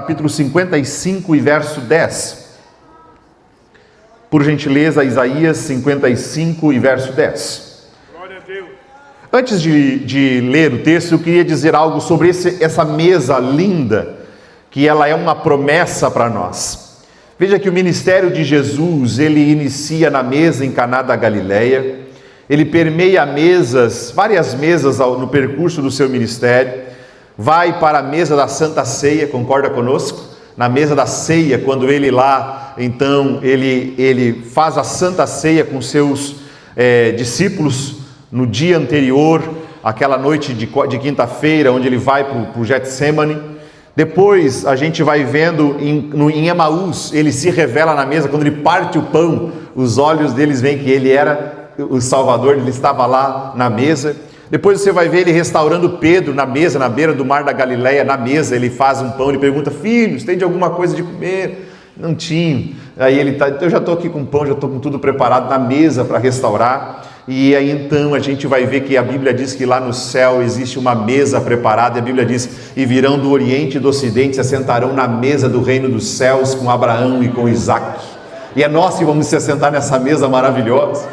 Capítulo 55 e verso 10. Por gentileza, Isaías 55 e verso 10. Glória a Deus. Antes de ler o texto, eu queria dizer algo sobre essa mesa linda, que ela é uma promessa para nós. Veja que o ministério de Jesus, ele inicia na mesa em Caná da Galileia, ele permeia mesas, várias mesas no percurso do seu ministério, vai para a mesa da Santa Ceia, concorda conosco? Na mesa da ceia, quando ele lá, então, ele faz a Santa Ceia com seus discípulos no dia anterior, aquela noite de quinta-feira, onde ele vai para o Getsemane. Depois a gente vai vendo em Emaús, ele se revela na mesa, quando ele parte o pão, os olhos deles veem que ele era o Salvador, ele estava lá na mesa. Depois você vai ver ele restaurando Pedro na mesa, na beira do mar da Galileia, na mesa, ele faz um pão, ele pergunta: filhos, tem de alguma coisa de comer? Não tinha. Aí ele eu já estou aqui com pão, já estou com tudo preparado na mesa para restaurar. E aí então a gente vai ver que a Bíblia diz que lá no céu existe uma mesa preparada, e a Bíblia diz: e virão do Oriente e do Ocidente, se assentarão na mesa do reino dos céus com Abraão e com Isaac. E é nós que vamos se assentar nessa mesa maravilhosa.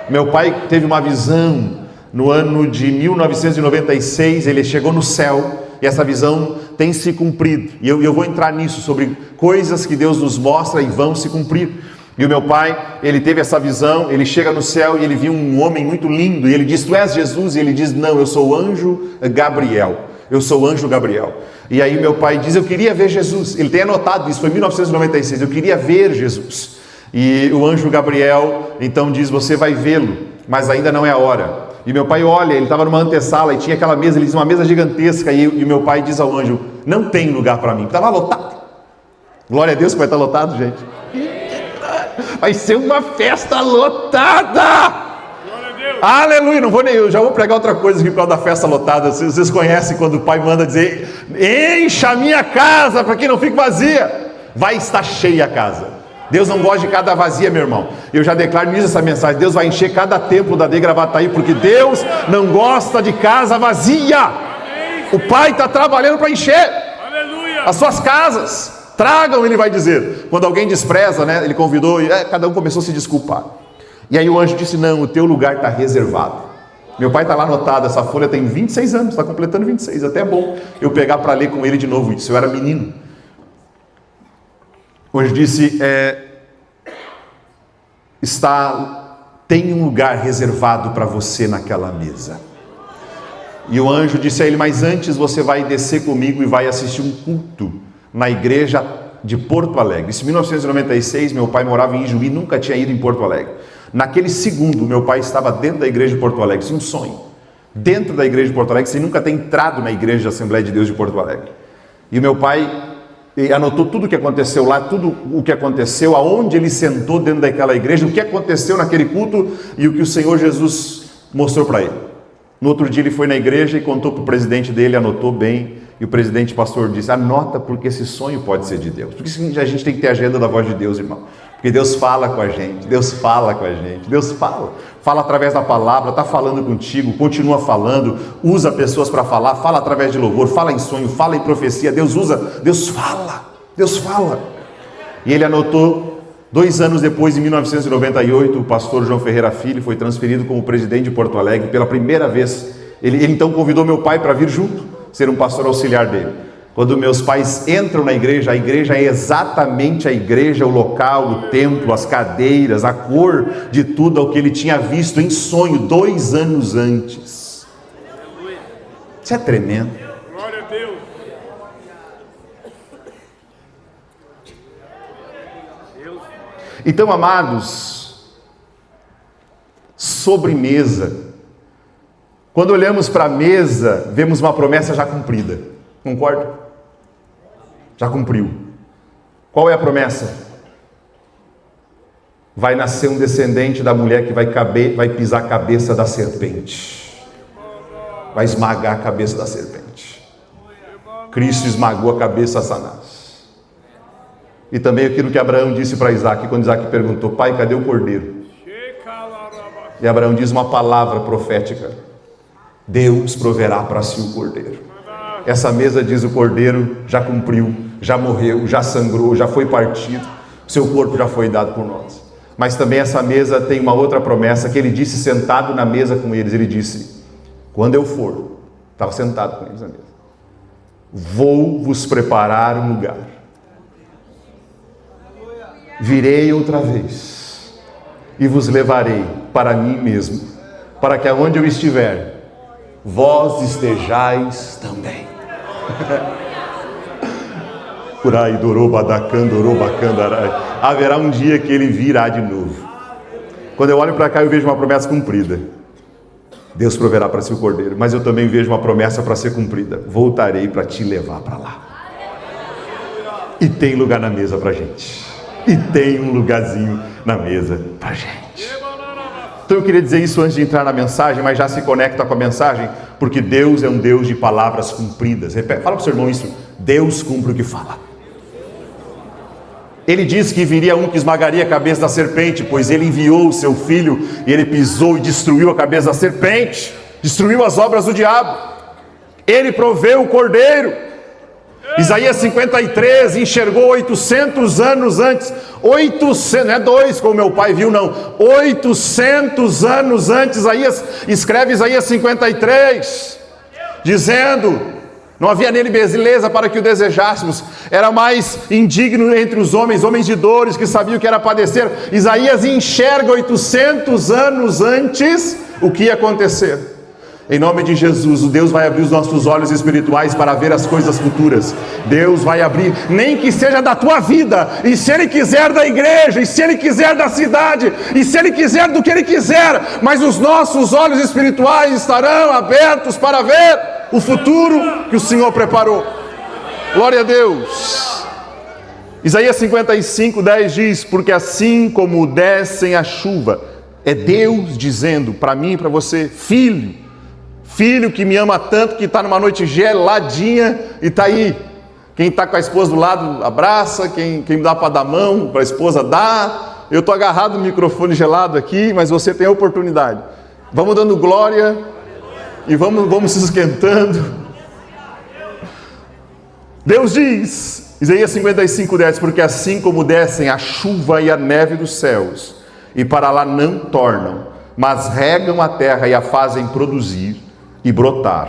Meu pai teve uma visão no ano de 1996, ele chegou no céu, e essa visão tem se cumprido, e eu vou entrar nisso, sobre coisas que Deus nos mostra e vão se cumprir. E o meu pai, ele teve essa visão, ele chega no céu e ele viu um homem muito lindo, e ele diz: tu és Jesus? E ele diz: não, eu sou o anjo Gabriel, eu sou o anjo Gabriel. E aí meu pai diz: eu queria ver Jesus. Ele tem anotado isso, foi em 1996, eu queria ver Jesus. E o anjo Gabriel então diz: você vai vê-lo, mas ainda não é a hora. E meu pai olha, ele estava numa antessala e tinha aquela mesa, ele diz: uma mesa gigantesca, e o meu pai diz ao anjo: não tem lugar para mim, estava lotado. Glória a Deus que vai estar lotado, gente. Vai ser uma festa lotada. Glória a Deus. Aleluia. Eu já vou pregar outra coisa aqui por causa da festa lotada. Vocês conhecem quando o pai manda dizer: encha a minha casa para que não fique vazia. Vai estar cheia a casa. Deus não gosta de casa vazia, meu irmão. Eu já declaro nisso essa mensagem: Deus vai encher cada templo da De Gravataí, porque Deus não gosta de casa vazia. O Pai está trabalhando para encher as suas casas. Tragam, ele vai dizer. Quando alguém despreza, né, ele convidou, e cada um começou a se desculpar. E aí o anjo disse: não, o teu lugar está reservado. Meu pai está lá anotado, essa folha tem 26 anos, está completando 26, até é bom eu pegar para ler com ele de novo isso, eu era menino. O anjo disse: tem um lugar reservado para você naquela mesa. E o anjo disse a ele: mas antes você vai descer comigo e vai assistir um culto na igreja de Porto Alegre. Isso em 1996, meu pai morava em Ijuí, nunca tinha ido em Porto Alegre. Naquele segundo, meu pai estava dentro da igreja de Porto Alegre, isso é um sonho. Dentro da igreja de Porto Alegre, sem nunca ter entrado na igreja da Assembleia de Deus de Porto Alegre. E o meu pai anotou tudo o que aconteceu lá, tudo o que aconteceu, aonde ele sentou dentro daquela igreja, o que aconteceu naquele culto e o que o Senhor Jesus mostrou para ele. No outro dia ele foi na igreja e contou para o presidente dele, anotou bem, e o presidente pastor disse: anota, porque esse sonho pode ser de Deus. Porque a gente tem que ter a agenda da voz de Deus, irmão. Porque Deus fala com a gente, Deus fala com a gente, Deus fala através da palavra, está falando contigo, continua falando, usa pessoas para falar, fala através de louvor, fala em sonho, fala em profecia, Deus fala. E ele anotou. 2 anos depois, em 1998, o pastor João Ferreira Filho foi transferido como presidente de Porto Alegre pela primeira vez. Ele então convidou meu pai para vir junto, ser um pastor auxiliar dele. Quando meus pais entram na igreja, a igreja é exatamente a igreja, o local, o templo, as cadeiras, a cor de tudo ao que ele tinha visto em sonho 2 anos antes. Isso é tremendo. Glória a Deus. Então, amados, sobremesa. Quando olhamos para a mesa, vemos uma promessa já cumprida. Concorda? Já cumpriu. Qual é a promessa? Vai nascer um descendente da mulher que vai pisar a cabeça da serpente. Vai esmagar a cabeça da serpente. Cristo esmagou a cabeça de Satanás. E também aquilo que Abraão disse para Isaac, quando Isaac perguntou: pai, cadê o cordeiro? E Abraão diz uma palavra profética: Deus proverá para si o cordeiro. Essa mesa, diz o Cordeiro, já cumpriu, já morreu, já sangrou, já foi partido, seu corpo já foi dado por nós. Mas também essa mesa tem uma outra promessa que ele disse sentado na mesa com eles. Ele disse: quando eu for, estava sentado com eles na mesa, vou vos preparar um lugar. Virei outra vez e vos levarei para mim mesmo, para que aonde eu estiver, vós estejais também. Curai, dorobacan, dorobacandarai. Haverá um dia que ele virá de novo. Quando eu olho para cá, eu vejo uma promessa cumprida. Deus proverá para si o cordeiro, mas eu também vejo uma promessa para ser cumprida. Voltarei para te levar para lá. E tem lugar na mesa para gente. E tem um lugarzinho na mesa para gente. Então eu queria dizer isso antes de entrar na mensagem, mas já se conecta com a mensagem, porque Deus é um Deus de palavras cumpridas. Repete, fala para o seu irmão isso: Deus cumpre o que fala. Ele disse que viria um que esmagaria a cabeça da serpente, pois ele enviou o seu filho e ele pisou e destruiu a cabeça da serpente, destruiu as obras do diabo. Ele proveu o cordeiro. Isaías 53 enxergou 800 anos antes, 800, não é 2 como meu pai viu não, 800 anos antes. Escreve Isaías 53, dizendo: não havia nele beleza para que o desejássemos, era mais indigno entre os homens de dores, que sabiam o que era padecer. Isaías enxerga 800 anos antes o que ia acontecer. Em nome de Jesus, o Deus vai abrir os nossos olhos espirituais para ver as coisas futuras. Deus vai abrir, nem que seja da tua vida, e se Ele quiser da igreja, e se Ele quiser da cidade, e se Ele quiser do que Ele quiser, mas os nossos olhos espirituais estarão abertos para ver o futuro que o Senhor preparou. Glória a Deus. Isaías 55, 10 diz: porque assim como descem a chuva, é Deus dizendo para mim e para você: filho que me ama tanto, que está numa noite geladinha e está aí. Quem está com a esposa do lado, abraça. Quem dá para dar mão para a esposa, dá. Eu estou agarrado no microfone gelado aqui, mas você tem a oportunidade. Vamos dando glória e vamos se esquentando. Deus diz, Isaías 55, 10: porque assim como descem a chuva e a neve dos céus, e para lá não tornam, mas regam a terra e a fazem produzir e brotar,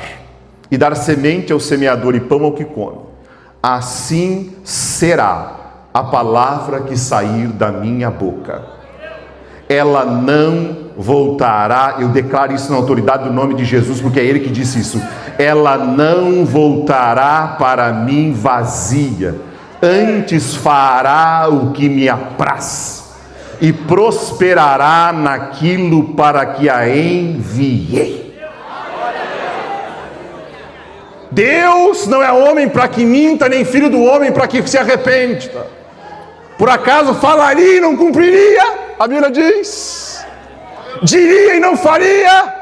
e dar semente ao semeador e pão ao que come, assim será a palavra que sair da minha boca. Ela não voltará, eu declaro isso na autoridade do nome de Jesus, porque é Ele que disse isso. Ela não voltará para mim vazia, antes fará o que me apraz, e prosperará naquilo para que a enviei. Deus não é homem para que minta, nem filho do homem para que se arrependa. Por acaso falaria e não cumpriria? A Bíblia diz. Diria e não faria?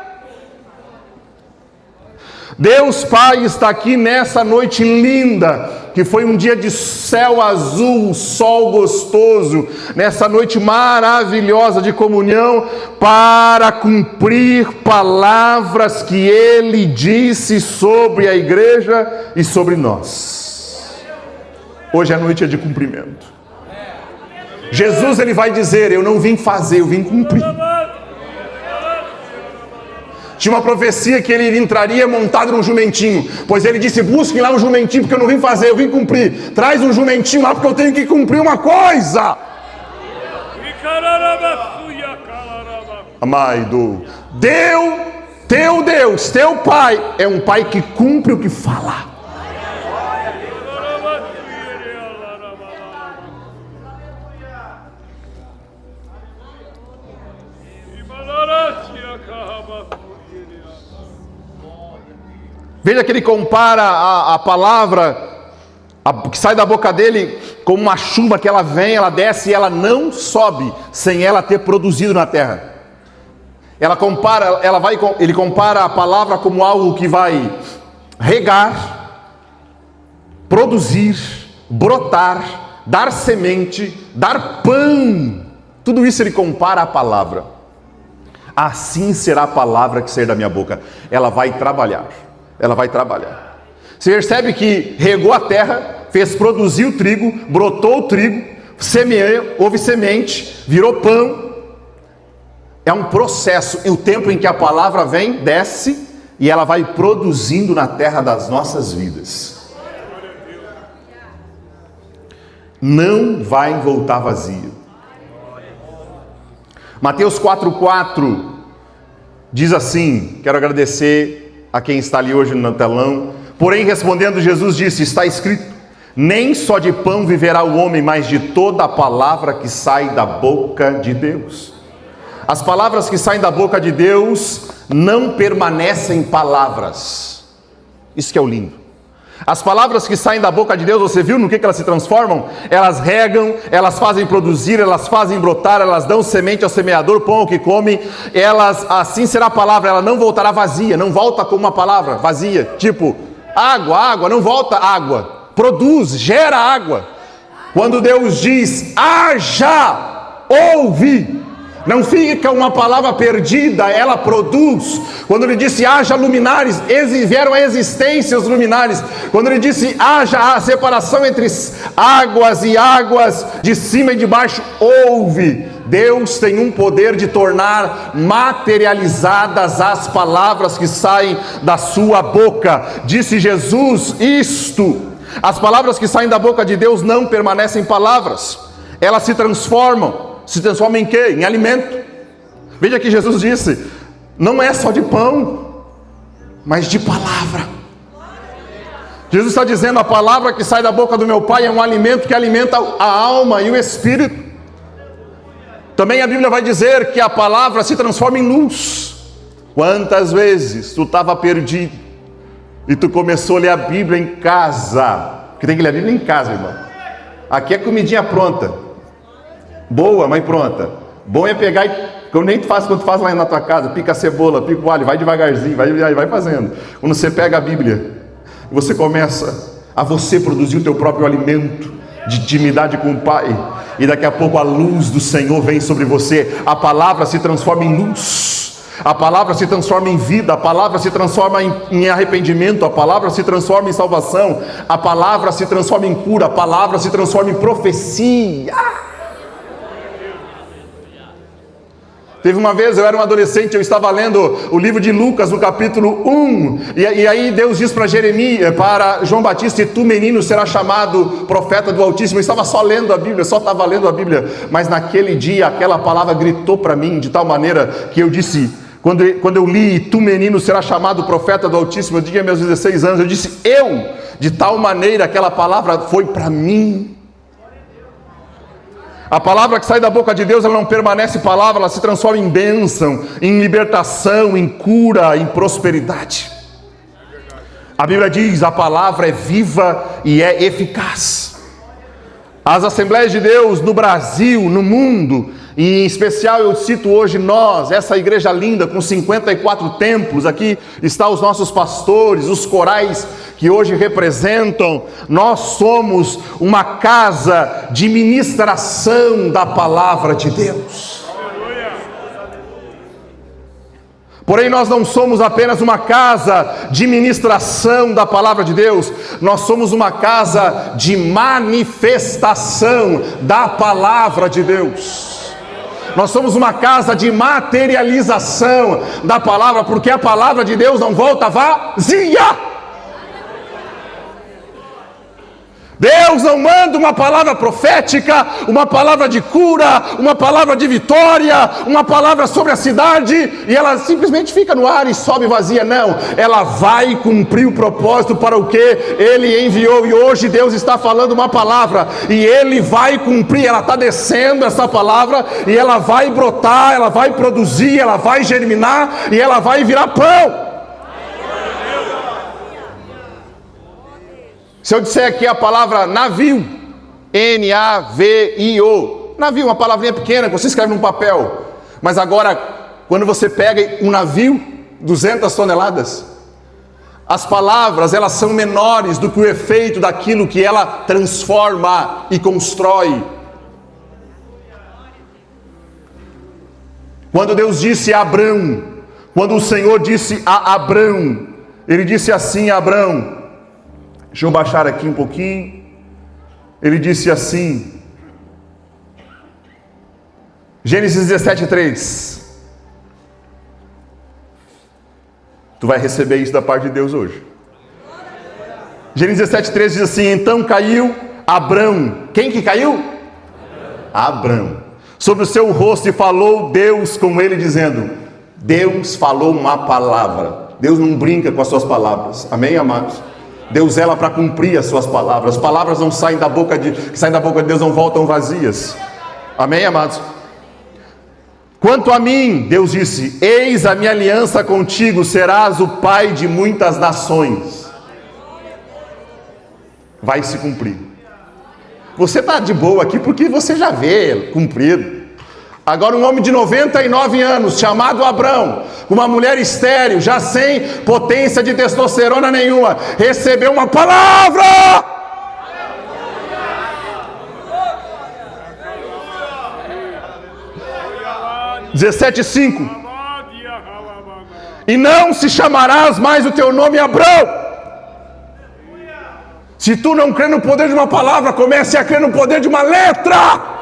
Deus Pai está aqui nessa noite linda, que foi um dia de céu azul, sol gostoso, nessa noite maravilhosa de comunhão, para cumprir palavras que Ele disse sobre a igreja e sobre nós. Hoje a noite é de cumprimento. Jesus, Ele vai dizer: eu não vim fazer, eu vim cumprir. Tinha uma profecia que Ele entraria montado num jumentinho, pois Ele disse: busquem lá um jumentinho, porque eu não vim fazer, eu vim cumprir. Traz um jumentinho lá, porque eu tenho que cumprir uma coisa. Amado, teu Deus, teu Pai, é um Pai que cumpre o que fala. Veja que Ele compara a palavra que sai da boca dele como uma chuva, que ela vem, ela desce e ela não sobe sem ela ter produzido na terra. Ele compara a palavra como algo que vai regar, produzir, brotar, dar semente, dar pão. Tudo isso Ele compara à palavra. Assim será a palavra que sair da minha boca. Ela vai trabalhar. Ela vai trabalhar. Você percebe que regou a terra, fez produzir o trigo, brotou o trigo, semeou, houve semente, virou pão. É um processo, e o tempo em que a palavra vem, desce, e ela vai produzindo na terra das nossas vidas. Não vai voltar vazio. Mateus 4,4 diz assim, quero agradecer a quem está ali hoje no telão. Porém, respondendo, Jesus disse, está escrito, nem só de pão viverá o homem, mas de toda a palavra que sai da boca de Deus. As palavras que saem da boca de Deus não permanecem palavras. Isso que é o lindo. As palavras que saem da boca de Deus, você viu no que elas se transformam? Elas regam, elas fazem produzir, elas fazem brotar, elas dão semente ao semeador, pão ao que come. Elas, assim será a palavra, ela não voltará vazia, não volta como uma palavra vazia. Tipo, água, não volta água. Produz, gera água. Quando Deus diz, haja, ouve. Não fica uma palavra perdida, ela produz. Quando ele disse haja luminares, vieram a existência os luminares. Quando ele disse haja a separação entre águas e águas, de cima e de baixo, houve. Deus tem um poder de tornar materializadas as palavras que saem da sua boca. Disse Jesus isto: as palavras que saem da boca de Deus não permanecem palavras, elas se transformam. Se transforma em quê? Em alimento. Veja que Jesus disse, não é só de pão, mas de palavra. Jesus está dizendo, a palavra que sai da boca do meu Pai é um alimento que alimenta a alma e o espírito. Também a Bíblia vai dizer que a palavra se transforma em luz. Quantas vezes tu estava perdido e tu começou a ler a Bíblia em casa? Porque tem que ler a Bíblia em casa, irmão. Aqui é comidinha pronta. Boa, mas pronta. Bom é pegar, como nem tu faz quando tu faz lá na tua casa, pica a cebola, pica o alho, vai devagarzinho, vai fazendo. Quando você pega a Bíblia, você começa a você produzir o teu próprio alimento de intimidade com o Pai, e daqui a pouco a luz do Senhor vem sobre você, a palavra se transforma em luz, a palavra se transforma em vida, a palavra se transforma em arrependimento, a palavra se transforma em salvação, a palavra se transforma em cura, a palavra se transforma em profecia. Teve uma vez, eu era um adolescente, eu estava lendo o livro de Lucas, no capítulo 1, e aí Deus diz para Jeremias, para João Batista, e tu, menino, serás chamado profeta do Altíssimo. Eu estava só lendo a Bíblia, mas naquele dia, aquela palavra gritou para mim, de tal maneira, que eu disse, quando eu li, tu, menino, serás chamado profeta do Altíssimo, eu tinha meus 16 anos, eu disse, de tal maneira, aquela palavra foi para mim. A palavra que sai da boca de Deus, ela não permanece palavra, ela se transforma em bênção, em libertação, em cura, em prosperidade. A Bíblia diz, a palavra é viva e é eficaz. As Assembleias de Deus no Brasil, no mundo, e em especial eu cito hoje nós, essa igreja linda com 54 templos, aqui estão os nossos pastores, os corais que hoje representam, nós somos uma casa de ministração da palavra de Deus. Porém, nós não somos apenas uma casa de ministração da palavra de Deus, nós somos uma casa de manifestação da palavra de Deus. Nós somos uma casa de materialização da palavra, porque a palavra de Deus não volta vazia. Deus não manda uma palavra profética, uma palavra de cura, uma palavra de vitória, uma palavra sobre a cidade, e ela simplesmente fica no ar e sobe vazia. Não, ela vai cumprir o propósito para o que Ele enviou, e hoje Deus está falando uma palavra, e Ele vai cumprir, ela está descendo essa palavra, e ela vai brotar, ela vai produzir, ela vai germinar, e ela vai virar pão. Se eu disser aqui a palavra navio, N-A-V-I-O, navio, uma palavrinha pequena que você escreve num papel, mas agora, quando você pega um navio, 200 toneladas, as palavras, elas são menores do que o efeito daquilo que ela transforma e constrói. Quando Deus disse a Abrão, quando o Senhor disse a Abrão, Ele disse assim a Abrão, Deixa eu baixar aqui um pouquinho. Ele disse assim, Gênesis 17:3. Tu vai receber isso da parte de Deus hoje. Gênesis 17:3 diz assim: então caiu Abrão. Quem que caiu? Abrão. Sobre o seu rosto, e falou Deus com ele, dizendo: Deus falou uma palavra. Deus não brinca com as suas palavras. Amém, amados? Deus zela para cumprir as suas palavras. As palavras não saem da boca que saem da boca de Deus, não voltam vazias. Amém, amados? Quanto a mim, Deus disse: eis a minha aliança contigo, serás o pai de muitas nações. Vai se cumprir. Você está de boa aqui porque você já vê cumprido. Agora um homem de 99 anos, chamado Abrão, com uma mulher estéril, já sem potência de testosterona nenhuma, recebeu uma palavra. 17:5. E não se chamarás mais o teu nome Abrão. Se tu não crê no poder de uma palavra, comece a crer no poder de uma letra.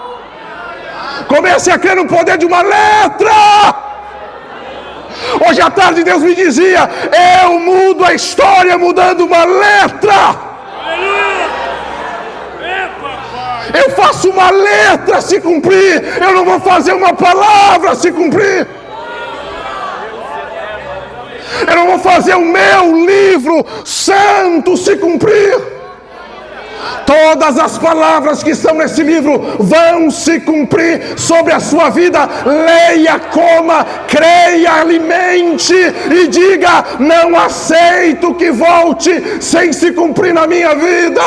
Comece a crer no poder de uma letra. Hoje à tarde Deus me dizia: eu mudo a história mudando uma letra. Eu faço uma letra se cumprir. Eu não vou fazer uma palavra se cumprir. Eu não vou fazer o meu livro santo se cumprir. Todas as palavras que estão nesse livro vão se cumprir sobre a sua vida. Leia, coma, creia, alimente e diga: não aceito que volte sem se cumprir na minha vida.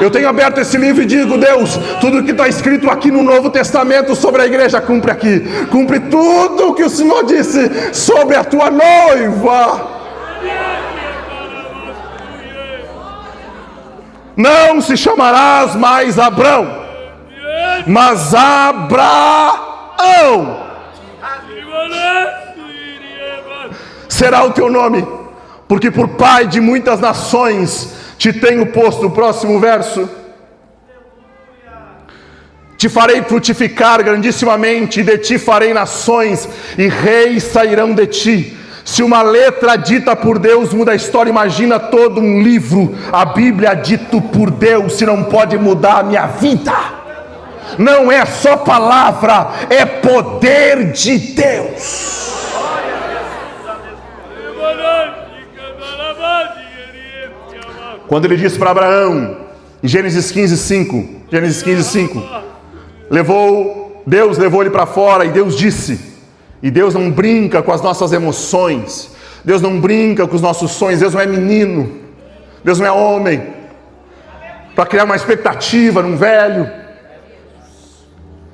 Eu tenho aberto esse livro e digo: Deus, tudo que está escrito aqui no Novo Testamento sobre a igreja, cumpre aqui. Cumpre tudo o que o Senhor disse sobre a tua noiva. Não se chamarás mais Abrão, mas Abraão será o teu nome, porque por pai de muitas nações te tenho posto. O próximo verso: te farei frutificar grandissimamente, e de ti farei nações, e reis sairão de ti. Se uma letra dita por Deus muda a história, imagina todo um livro, a Bíblia dito por Deus, se não pode mudar a minha vida. Não é só palavra, é poder de Deus. Quando ele disse para Abraão, em Gênesis 15:5, Deus levou ele para fora, e Deus disse. E Deus não brinca com as nossas emoções. Deus não brinca com os nossos sonhos. Deus não é menino. Deus não é homem para criar uma expectativa num velho.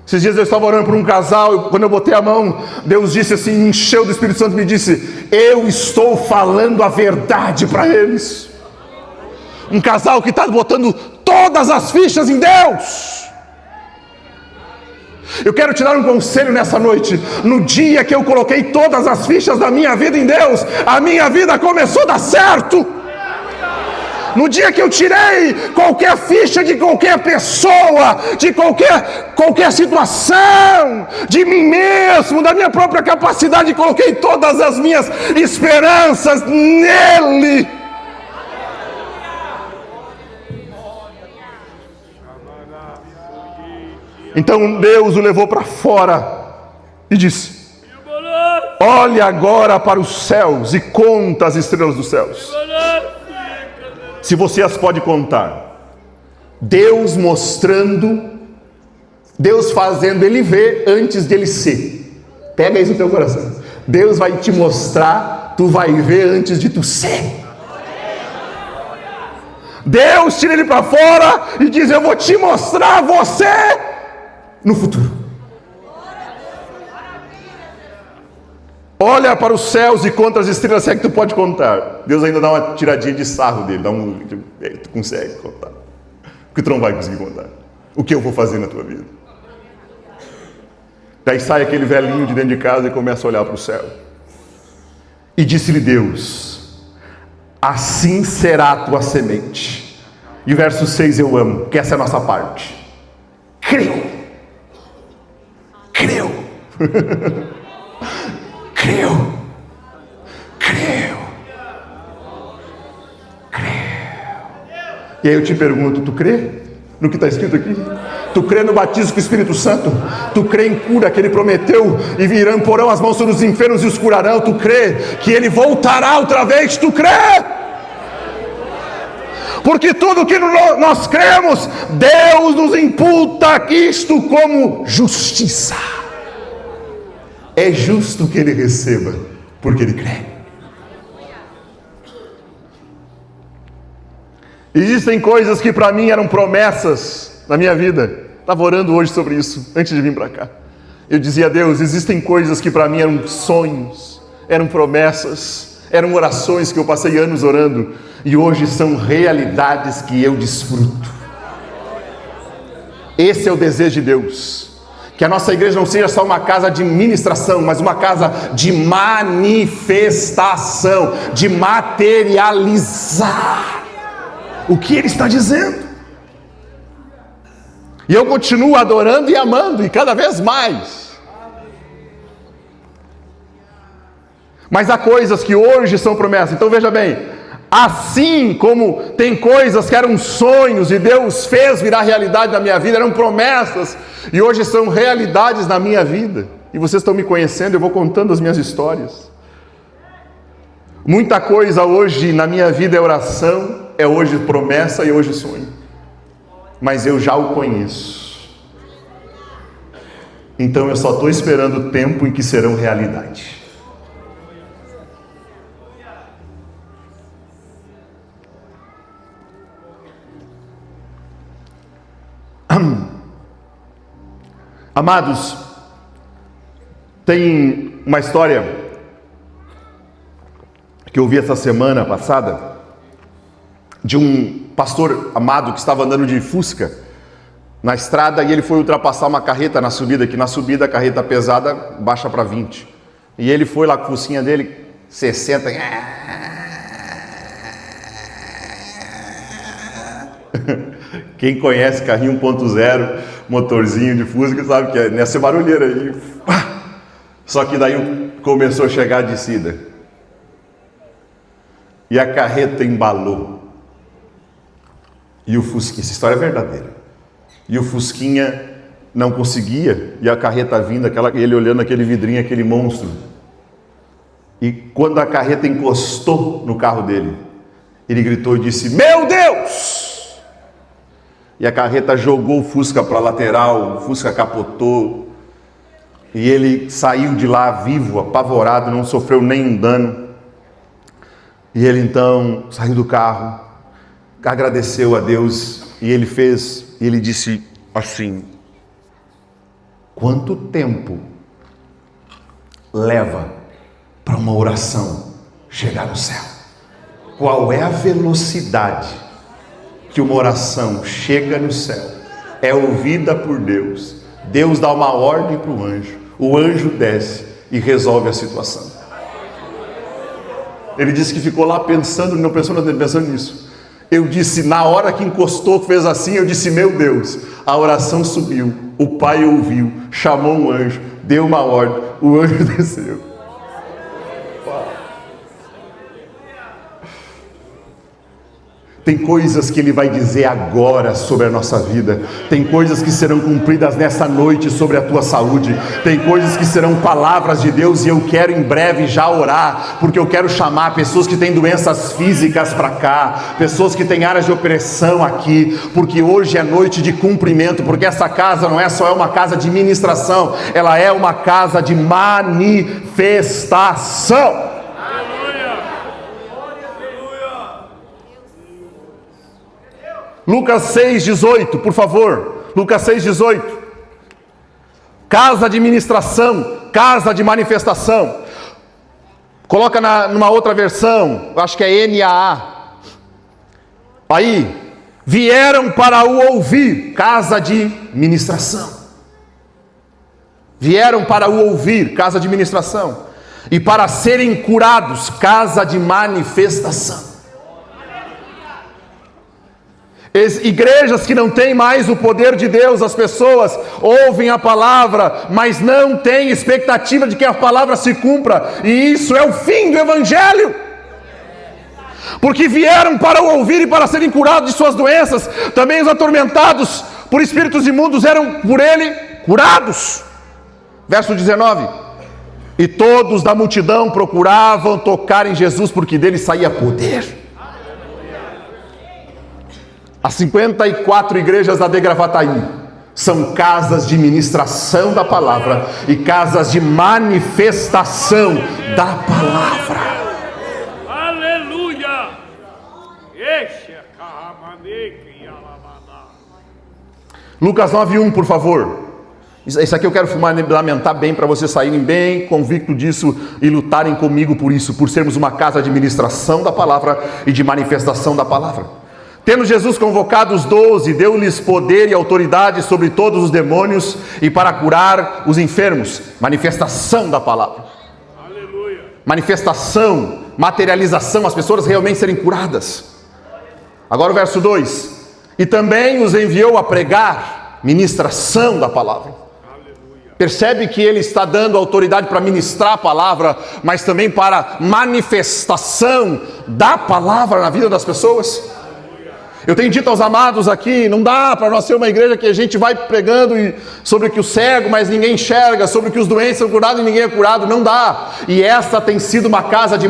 Esses dias eu estava orando por um casal, e quando eu botei a mão, Deus disse assim, me encheu do Espírito Santo, me disse: eu estou falando a verdade para eles. Um casal que está botando todas as fichas em Deus. Eu quero te dar um conselho nessa noite. No dia que eu coloquei todas as fichas da minha vida em Deus, a minha vida começou a dar certo. No dia que eu tirei qualquer ficha de qualquer pessoa, de qualquer situação, de mim mesmo, da minha própria capacidade, coloquei todas as minhas esperanças nele. Então Deus o levou para fora e disse: olhe agora para os céus e conta as estrelas dos céus, se você as pode contar. Deus mostrando, Deus fazendo ele ver antes de ele ser. Pega isso no teu coração. Deus vai te mostrar, tu vai ver antes de tu ser. Deus tira ele para fora e diz: eu vou te mostrar você no futuro. Olha para os céus e conta as estrelas, se é que tu pode contar. Deus ainda dá uma tiradinha de sarro dele, tu consegue contar. O que tu não vai conseguir contar? O que eu vou fazer na tua vida? Daí sai aquele velhinho de dentro de casa e começa a olhar para o céu. E disse-lhe Deus: assim será a tua semente. E o verso 6 eu amo, que essa é a nossa parte. Creu. Creu. Creu. Creu. E aí eu te pergunto, tu crê no que está escrito aqui? Tu crê no batismo com o Espírito Santo? Tu crê em cura que Ele prometeu? E virão, porão as mãos sobre os enfermos e os curarão? Tu crê que Ele voltará outra vez? Tu crê? Porque tudo que nós cremos, Deus nos imputa isto como justiça. É justo que Ele receba, porque Ele crê. Existem coisas que para mim eram promessas na minha vida. Estava orando hoje sobre isso, antes de vir para cá. Eu dizia a Deus, existem coisas que para mim eram sonhos, eram promessas, eram orações que eu passei anos orando, e hoje são realidades que eu desfruto. Esse é o desejo de Deus. Que a nossa igreja não seja só uma casa de ministração, mas uma casa de manifestação, de materializar o que Ele está dizendo. E eu continuo adorando e amando, e cada vez mais. Mas há coisas que hoje são promessas. Então veja bem, assim como tem coisas que eram sonhos e Deus fez virar realidade na minha vida, eram promessas, e hoje são realidades na minha vida. E vocês estão me conhecendo, eu vou contando as minhas histórias. Muita coisa hoje na minha vida é oração, é hoje promessa e hoje sonho. Mas eu já o conheço. Então eu só estou esperando o tempo em que serão realidade. Amados, tem uma história que eu vi essa semana passada, de um pastor amado que estava andando de Fusca na estrada, e ele foi ultrapassar uma carreta na subida, que na subida a carreta pesada baixa para 20, e ele foi lá com a Fusquinha dele, 60, quem conhece carrinho 1.0, motorzinho de Fusca, sabe que é nessa barulheira aí, só que daí começou a chegar a descida, e a carreta embalou. E o Fusquinha, essa história é verdadeira. E o Fusquinha não conseguia, e a carreta vindo, ele olhando aquele vidrinho, aquele monstro. E quando a carreta encostou no carro dele, ele gritou e disse: "Meu Deus!" E a carreta jogou o Fusca para a lateral, o Fusca capotou. E ele saiu de lá vivo, apavorado, não sofreu nenhum dano. E ele então saiu do carro, agradeceu a Deus, e ele disse assim: quanto tempo leva para uma oração chegar no céu? Qual é a velocidade que uma oração chega no céu? É ouvida por Deus. Deus dá uma ordem para o anjo desce e resolve a situação. Ele disse que ficou lá pensando nisso. Eu disse, na hora que encostou, fez assim, eu disse: meu Deus, a oração subiu, o Pai ouviu, chamou um anjo, deu uma ordem, o anjo desceu. Tem coisas que Ele vai dizer agora sobre a nossa vida. Tem coisas que serão cumpridas nessa noite sobre a tua saúde. Tem coisas que serão palavras de Deus, e eu quero em breve já orar, porque eu quero chamar pessoas que têm doenças físicas para cá, pessoas que têm áreas de opressão aqui, porque hoje é noite de cumprimento, porque essa casa não é só uma casa de ministração, ela é uma casa de manifestação. Lucas 6,18, por favor. Lucas 6,18. Casa de ministração, casa de manifestação. Coloca numa outra versão, acho que é NAA. Aí, vieram para o ouvir, casa de ministração. Vieram para o ouvir, casa de ministração. E para serem curados, casa de manifestação. Igrejas que não têm mais o poder de Deus, as pessoas ouvem a palavra, mas não têm expectativa de que a palavra se cumpra, e isso é o fim do Evangelho, porque vieram para o ouvir e para serem curados de suas doenças. Também os atormentados por espíritos imundos eram por ele curados. Verso 19: e todos da multidão procuravam tocar em Jesus, porque dele saía poder. As 54 igrejas da de Gravataí são casas de ministração da palavra e casas de manifestação da palavra. Aleluia! Lucas 9:1, por favor. Isso aqui eu quero lamentar bem, para vocês saírem bem convictos disso e lutarem comigo por isso, por sermos uma casa de ministração da palavra e de manifestação da palavra. Tendo Jesus convocado os 12, deu-lhes poder e autoridade sobre todos os demônios e para curar os enfermos. Manifestação da palavra. Aleluia. Manifestação, materialização, as pessoas realmente serem curadas. Agora o verso 2: e também os enviou a pregar, ministração da palavra. Aleluia. Percebe que ele está dando autoridade para ministrar a palavra, mas também para manifestação da palavra na vida das pessoas. Eu tenho dito aos amados aqui, não dá para nós ser uma igreja que a gente vai pregando sobre que o cego, mas ninguém enxerga, sobre que os doentes são curados e ninguém é curado, não dá. E esta tem sido uma casa de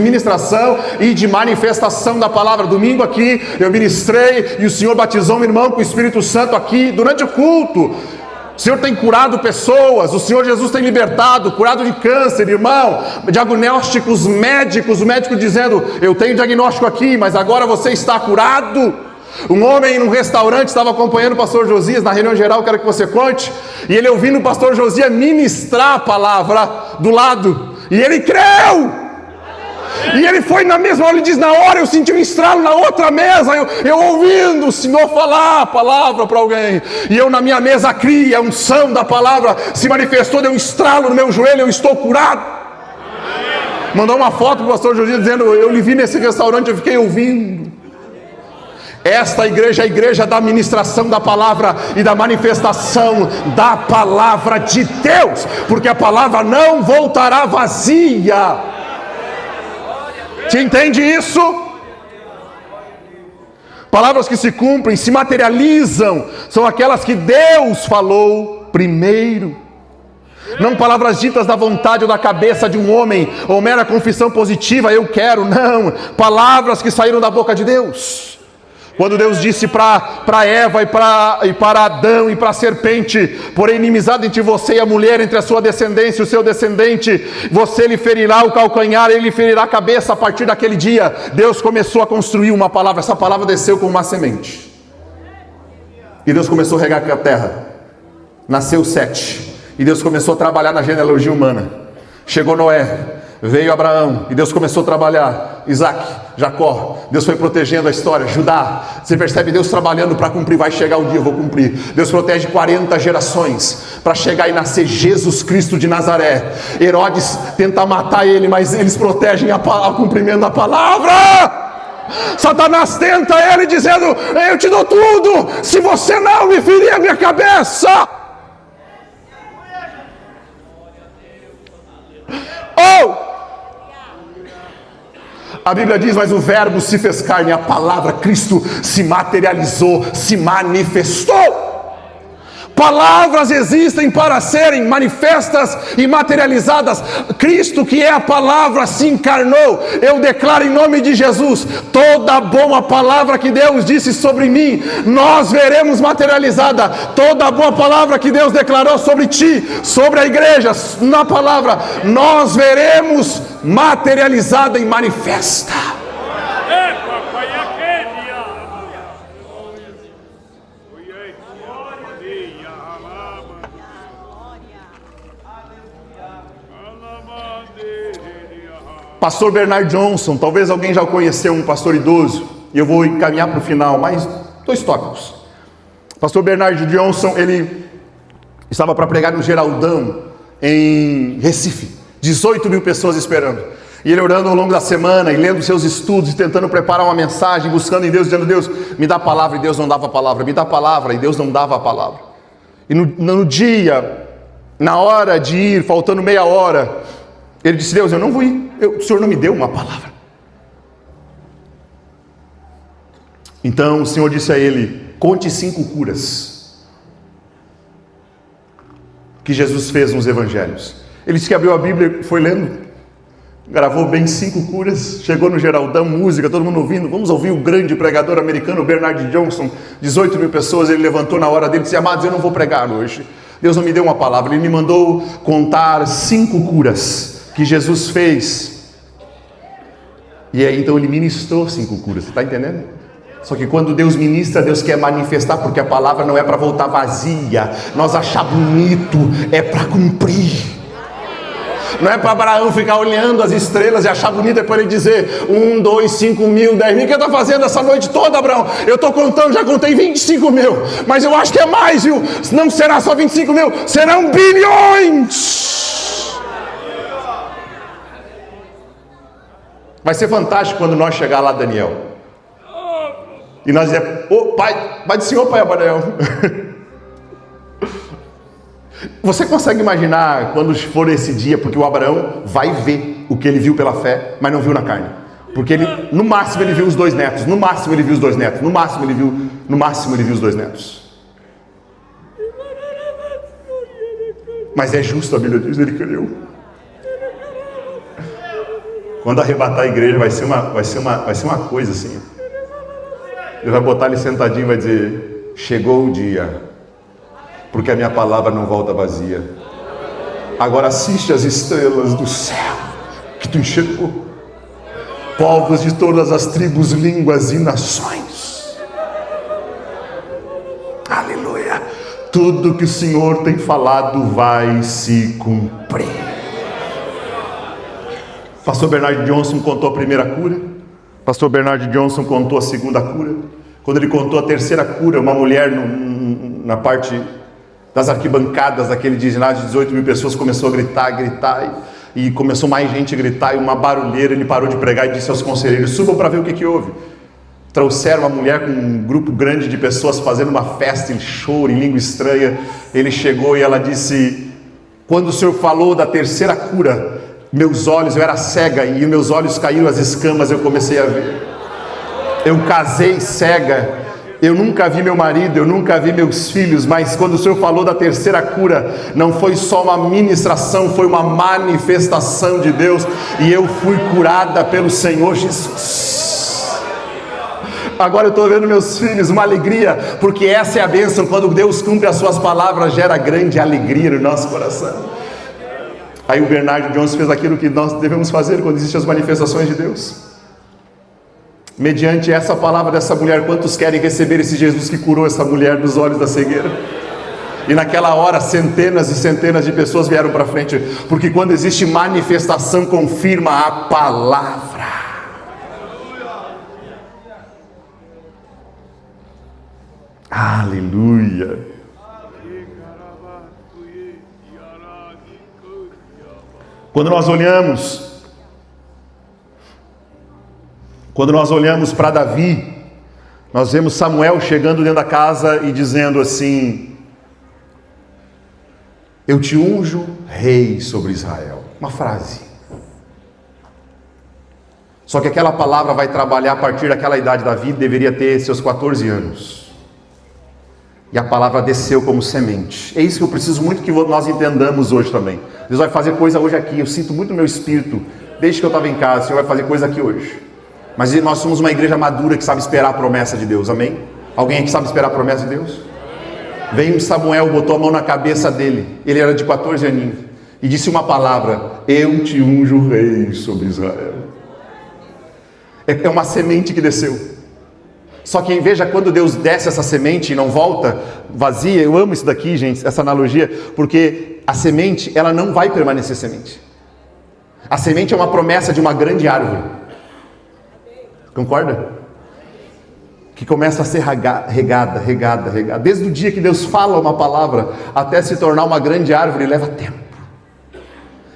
ministração e de manifestação da palavra. Domingo aqui eu ministrei e o Senhor batizou meu irmão com o Espírito Santo aqui durante o culto. O Senhor tem curado pessoas, o Senhor Jesus tem libertado, curado de câncer, irmão, diagnósticos médicos, o médico dizendo, eu tenho diagnóstico aqui, mas agora você está curado. Um homem num restaurante estava acompanhando o pastor Josias na reunião geral, quero que você conte, e ele ouvindo o pastor Josias ministrar a palavra do lado, e ele creu. E ele foi na mesma hora, ele diz, na hora eu senti um estralo na outra mesa, eu ouvindo o Senhor falar a palavra para alguém, e eu na minha mesa criei, a unção da palavra se manifestou, deu um estralo no meu joelho, eu estou curado. Mandou uma foto para o pastor Josias dizendo, eu lhe vi nesse restaurante, eu fiquei ouvindo. Esta igreja é a igreja da ministração da palavra e da manifestação da palavra de Deus, porque a palavra não voltará vazia. Você entende isso? Palavras que se cumprem, se materializam, são aquelas que Deus falou primeiro. Não palavras ditas da vontade ou da cabeça de um homem, ou mera confissão positiva, eu quero, não. Palavras que saíram da boca de Deus. Quando Deus disse para Eva e para Adão e para a serpente, porém inimizade entre você e a mulher, entre a sua descendência e o seu descendente, você lhe ferirá o calcanhar, ele lhe ferirá a cabeça. A partir daquele dia, Deus começou a construir uma palavra, essa palavra desceu como uma semente, e Deus começou a regar a terra, nasceu Sete, e Deus começou a trabalhar na genealogia humana, chegou Noé, veio Abraão, e Deus começou a trabalhar, Isaac, Jacó, Deus foi protegendo a história, Judá, você percebe Deus trabalhando para cumprir, vai chegar o dia, eu vou cumprir. Deus protege 40 gerações, para chegar e nascer Jesus Cristo de Nazaré. Herodes tenta matar ele, mas eles protegem o cumprimento da palavra. Satanás tenta ele dizendo, eu te dou tudo, se você não me ferir a minha cabeça. A Bíblia diz, mas o verbo se fez carne, a palavra Cristo se materializou, se manifestou. Palavras existem para serem manifestas e materializadas. Cristo, que é a palavra, se encarnou. Eu declaro em nome de Jesus, toda boa palavra que Deus disse sobre mim, nós veremos materializada. Toda boa palavra que Deus declarou sobre ti, sobre a igreja, na palavra, nós veremos materializada e manifesta. Pastor Bernard Johnson, talvez alguém já o conheceu, um pastor idoso, e eu vou encaminhar para o final, mas 2 tópicos. Pastor Bernard Johnson, ele estava para pregar no Geraldão, em Recife, 18 mil pessoas esperando. E ele orando ao longo da semana, e lendo seus estudos, e tentando preparar uma mensagem, buscando em Deus, dizendo: Deus, me dá a palavra, e Deus não dava a palavra, me dá a palavra, e Deus não dava a palavra. E no dia, na hora de ir, faltando meia hora, ele disse: Deus, eu não vou ir, o Senhor não me deu uma palavra. Então o Senhor disse a ele: conte 5 curas que Jesus fez nos evangelhos. Ele disse que abriu a Bíblia, foi lendo, gravou bem 5 curas, chegou no Geraldão, música, todo mundo ouvindo. Vamos ouvir o grande pregador americano Bernard Johnson, 18 mil pessoas. Ele levantou na hora dele e disse: amados, eu não vou pregar hoje, Deus não me deu uma palavra. Ele me mandou contar 5 curas que Jesus fez. E aí então ele ministrou 5 curas, você está entendendo? Só que quando Deus ministra, Deus quer manifestar, porque a palavra não é para voltar vazia. Nós achar bonito, é para cumprir. Não é para Abraão ficar olhando as estrelas e achar bonito, é para ele dizer: 1, 2, 5 mil, 10 mil. O que está fazendo essa noite toda, Abraão? Eu estou contando, já contei 25 mil, mas eu acho que é mais, viu? Não será só 25 mil, serão bilhões. Vai ser fantástico quando nós chegar lá, Daniel, e nós dizer: ô pai, vai do Senhor, pai Abraão. Você consegue imaginar quando for esse dia? Porque o Abraão vai ver o que ele viu pela fé, mas não viu na carne. Porque ele, no máximo, ele viu os 2 netos. No máximo, ele viu os 2 netos. No máximo, ele viu os 2 netos. Mas é justo, a Bíblia diz, ele creu. Quando arrebatar a igreja, vai ser uma coisa assim. Ele vai botar ele sentadinho e vai dizer: chegou o dia, porque a minha palavra não volta vazia. Agora assiste as estrelas do céu que tu enxergou, povos de todas as tribos, línguas e nações. Aleluia. Tudo que o Senhor tem falado vai se cumprir. Pastor Bernard Johnson contou a primeira cura. Pastor Bernard Johnson contou a segunda cura. Quando ele contou a terceira cura, uma mulher na parte das arquibancadas daquele ginásio de 18 mil pessoas começou a gritar, e começou mais gente a gritar, e uma barulheira. Ele parou de pregar e disse aos conselheiros: subam para ver o que houve. Trouxeram uma mulher com um grupo grande de pessoas fazendo uma festa em choro, em língua estranha. Ele chegou e ela disse: quando o Senhor falou da terceira cura, meus olhos, eu era cega, e meus olhos caíram as escamas, eu comecei a ver. Eu casei cega, eu nunca vi meu marido, eu nunca vi meus filhos, mas quando o Senhor falou da terceira cura, não foi só uma ministração, foi uma manifestação de Deus, e eu fui curada pelo Senhor Jesus. Agora eu estou vendo meus filhos, uma alegria, porque essa é a bênção. Quando Deus cumpre as suas palavras, gera grande alegria no nosso coração. Aí o Bernard Johnson fez aquilo que nós devemos fazer quando existem as manifestações de Deus. Mediante essa palavra dessa mulher, quantos querem receber esse Jesus que curou essa mulher dos olhos da cegueira? E naquela hora, centenas e centenas de pessoas vieram para frente, porque quando existe manifestação, confirma a palavra. Aleluia. Quando nós olhamos para Davi, nós vemos Samuel chegando dentro da casa e dizendo assim: eu te unjo rei sobre Israel. Uma frase. Só que aquela palavra vai trabalhar a partir daquela idade. Davi deveria ter seus 14 anos. E a palavra desceu como semente. É isso que eu preciso muito que nós entendamos hoje também. Deus vai fazer coisa hoje aqui. Eu sinto muito no meu espírito, desde que eu estava em casa, o Senhor vai fazer coisa aqui hoje. Mas nós somos uma igreja madura que sabe esperar a promessa de Deus, amém? Alguém aqui sabe esperar a promessa de Deus? Veio Samuel, botou a mão na cabeça dele, ele era de 14 aninhos, e disse uma palavra: eu te unjo rei sobre Israel. É uma semente que desceu. Só que veja, quando Deus desce essa semente e não volta vazia, eu amo isso daqui, gente, essa analogia, porque a semente, ela não vai permanecer semente. A semente é uma promessa de uma grande árvore. Concorda? Que começa a ser regada. Desde o dia que Deus fala uma palavra até se tornar uma grande árvore, leva tempo.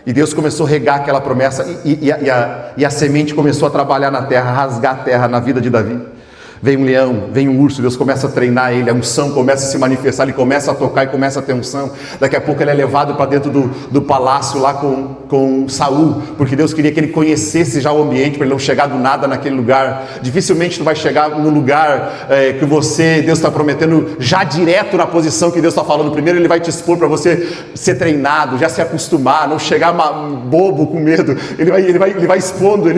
E Deus começou a regar aquela promessa e a semente começou a trabalhar na terra, rasgar a terra na vida de Davi. Vem um leão, vem um urso, Deus começa a treinar ele, a unção começa a se manifestar, ele começa a tocar e começa a ter unção. Daqui a pouco ele é levado para dentro do palácio lá com Saul, porque Deus queria que ele conhecesse já o ambiente, para ele não chegar do nada naquele lugar. Dificilmente tu vai chegar no lugar que Deus está prometendo, já direto na posição que Deus está falando. Primeiro ele vai te expor para você ser treinado, já se acostumar, não chegar bobo com medo. Ele vai expondo,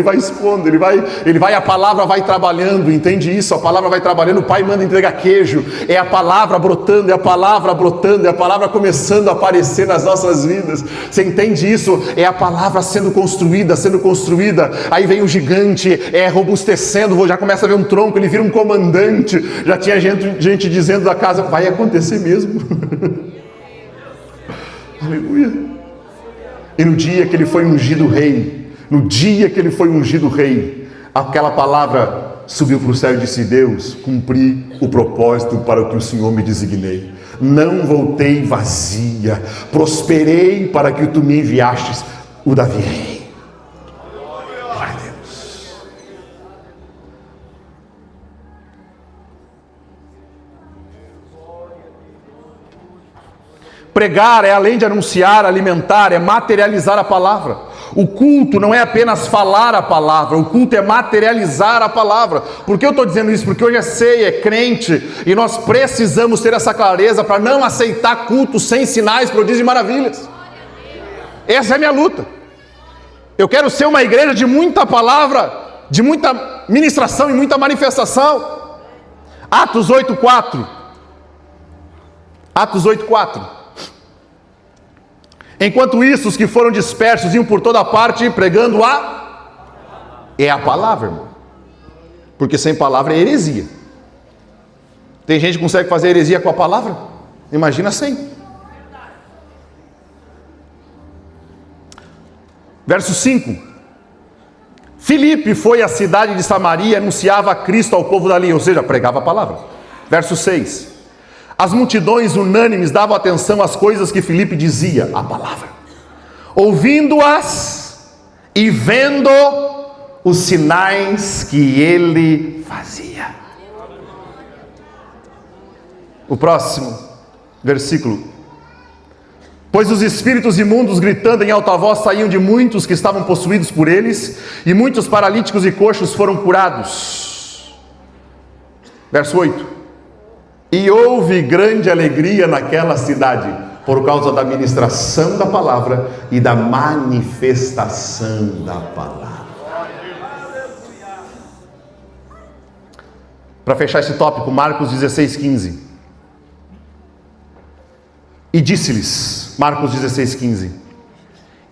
a palavra vai trabalhando, entende isso? A palavra vai trabalhando, o pai manda entregar queijo, é a palavra brotando, é a palavra brotando, é a palavra começando a aparecer nas nossas vidas. Você entende isso? É a palavra sendo construída, aí vem o gigante, robustecendo, já começa a ver um tronco, ele vira um comandante, já tinha gente dizendo da casa, vai acontecer mesmo. Aleluia. E no dia que ele foi ungido rei, aquela palavra subiu para o céu e disse: Deus, cumpri o propósito para o que o Senhor me designei. Não voltei vazia, prosperei para que tu me enviastes o Davi rei. Glória a Deus. Pregar é além de anunciar, alimentar, é materializar a palavra. O culto não é apenas falar a palavra, o culto é materializar a palavra. Por que eu estou dizendo isso? Porque hoje é ceia, é crente, e nós precisamos ter essa clareza para não aceitar culto sem sinais, prodígios e maravilhas. Essa é a minha luta. Eu quero ser uma igreja de muita palavra, de muita ministração e muita manifestação. Atos 8:4. Atos 8:4. Enquanto isso, os que foram dispersos iam por toda parte pregando a palavra, irmão. Porque sem palavra é heresia. Tem gente que consegue fazer heresia com a palavra? Imagina sem. Verso 5. Filipe foi à cidade de Samaria e anunciava a Cristo ao povo dali, ou seja, pregava a palavra. Verso 6. As multidões unânimes davam atenção às coisas que Filipe dizia, a palavra, ouvindo-as e vendo os sinais que ele fazia. O próximo versículo. Pois os espíritos imundos, gritando em alta voz, saíam de muitos que estavam possuídos por eles, e muitos paralíticos e coxos foram curados. Verso 8. E houve grande alegria naquela cidade, por causa da ministração da palavra e da manifestação da palavra. Para fechar esse tópico, Marcos 16:15. E disse-lhes, Marcos 16:15,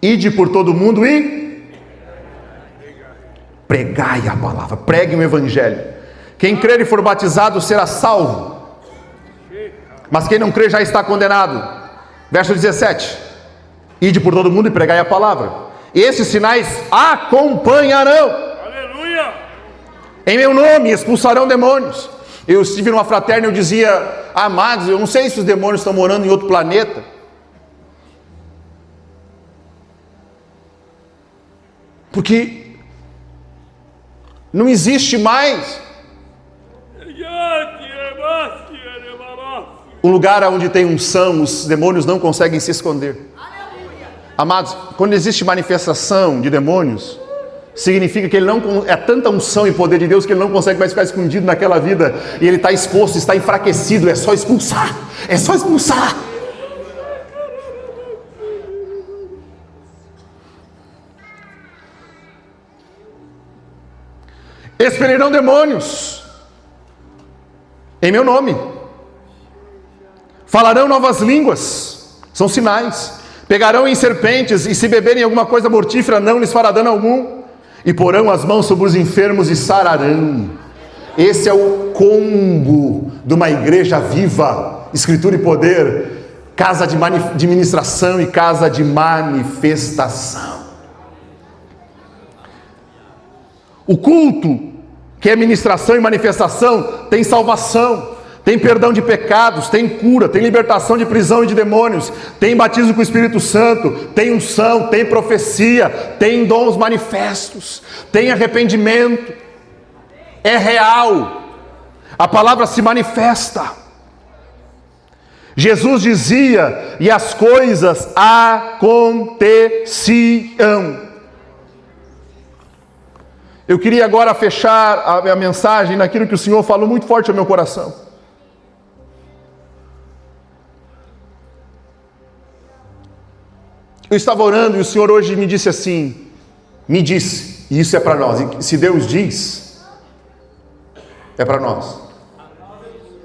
ide por todo o mundo e pregai a palavra, preguem o evangelho. Quem crer e for batizado será salvo, mas quem não crê já está condenado. Verso 17. Ide por todo mundo e pregai a palavra. Esses sinais acompanharão. Aleluia. Em meu nome expulsarão demônios. Eu estive numa fraterna e eu dizia: amados, eu não sei se os demônios estão morando em outro planeta. Porque não existe mais um lugar onde tem unção, os demônios não conseguem se esconder. Aleluia. Amados, quando existe manifestação de demônios, significa que ele não é tanta unção e poder de Deus que ele não consegue mais ficar escondido naquela vida, e ele está exposto, está enfraquecido. É só expulsar, é só expulsar. Expelirão demônios em meu nome, falarão novas línguas, são sinais, pegarão em serpentes, e se beberem alguma coisa mortífera não lhes fará dano algum, e porão as mãos sobre os enfermos e sararão. Esse é o combo de uma igreja viva, escritura e poder, casa de ministração e casa de manifestação. O culto, que é ministração e manifestação, tem salvação, tem perdão de pecados, tem cura, tem libertação de prisão e de demônios, tem batismo com o Espírito Santo, tem unção, tem profecia, tem dons manifestos, tem arrependimento, é real, a palavra se manifesta. Jesus dizia, e as coisas aconteciam. Eu queria agora fechar a minha mensagem naquilo que o Senhor falou muito forte ao meu coração. Eu estava orando e o Senhor hoje me disse assim, e isso é para nós, e se Deus diz, é para nós.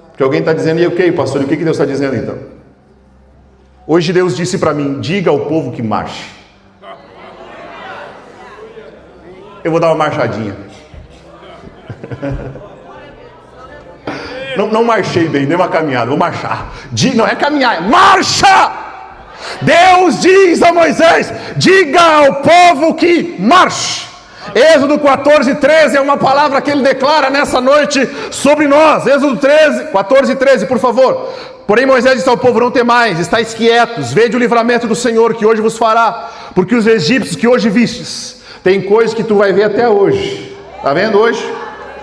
Porque alguém está dizendo, e ok, pastor, e o que Deus está dizendo então? Hoje Deus disse para mim, diga ao povo que marche. Eu vou dar uma marchadinha. Não marchei bem, nem uma caminhada, vou marchar. Não é caminhar, é marcha! Deus diz a Moisés, diga ao povo que marche. Êxodo 14, 13 é uma palavra que ele declara nessa noite sobre nós. Êxodo 14, 13, por favor. Porém Moisés disse ao povo, não temais, estáis quietos, vede o livramento do Senhor que hoje vos fará, porque os egípcios que hoje vistes, tem coisas que tu vai ver até hoje. Está vendo hoje?